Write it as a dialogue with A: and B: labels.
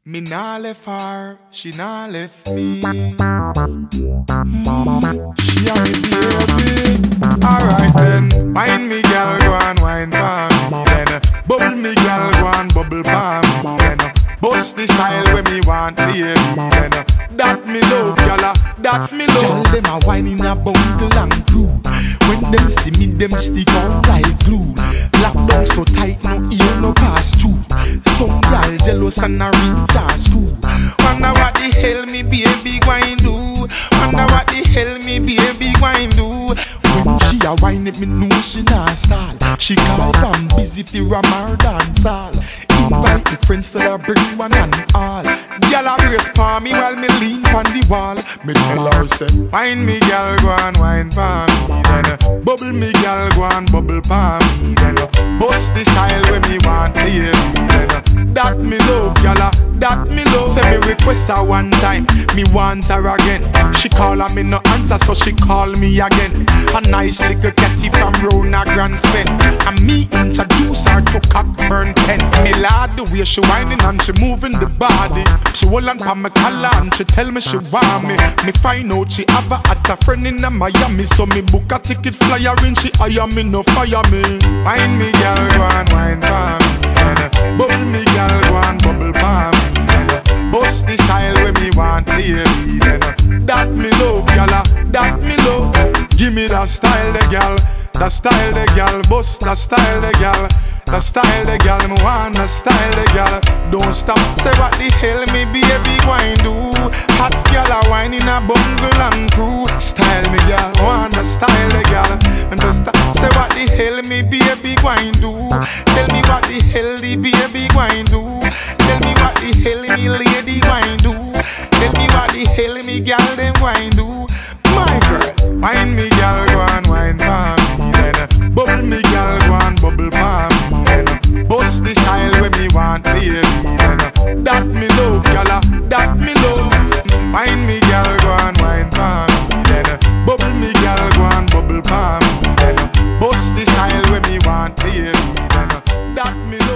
A: Me nah left her, she nah left me. She a me baby. Alright then, wine me girl, go and wine for me. Then bubble me girl, go and bubble for me. Then bust the style when me want, baby. Then that me love, y'all, that me love. Y'all them a wine in a bundle and crew. When them see me, them stick out like glue. Locked down so tight, no ear, no pass through. Some gal jealous and a reach at school. Wonder what the hell me baby gwine do. Wonder what the hell me baby gwine do. When she a whine it, me know she not stall. She call from busy for a more dance all. Invite the friends till I bring one and all. Gyal a brace for me while me lean on the wall. Me tell her say, wine me gyal, go and wine for me. Then bubble me gyal, go and bubble for me. Then bust the style when me want, baby. Then that me love, gyal, that me love. Say me request her one time, me want her again. She call her, me no answer, so she call me again. A nice little catty from round a grand spend. And me introduce her to Cockburn Pen. Me lad the way she whining and she moving the body. She hold on for my collar and she tell me she want me. Me find out she have a friend in Miami, so me book a ticket flyer in. She hire me, no fire me. Wine me girl, go and wine for me. Bubble me girl, go and bubble for me. Bust the style when me want, baby. That me love, y'all, that me love. Give me that style, the girl, that style, the girl. Bust that style, the girl, that style, the girl. Me want that style, the girl. Don't stop, say what the hell me baby wine do. Hot girl a wine in a bungle and crew. Style me girl, want that style, the girl. And just say what the hell me baby wine do. Tell me what the hell the baby wine do. Tell me what the hell me lady wine do. Tell me what the hell me girl them wine do. My girl, wine me girl, go and wine for me. Then bubble me girl, go and bubble for me. Then bust the style when me want, baby. Then that me love, y'all, that me love. Wine me girl, go and wine for me. Then bubble me girl, go and bubble for me. Then bust the style when me want, baby. Then that me love.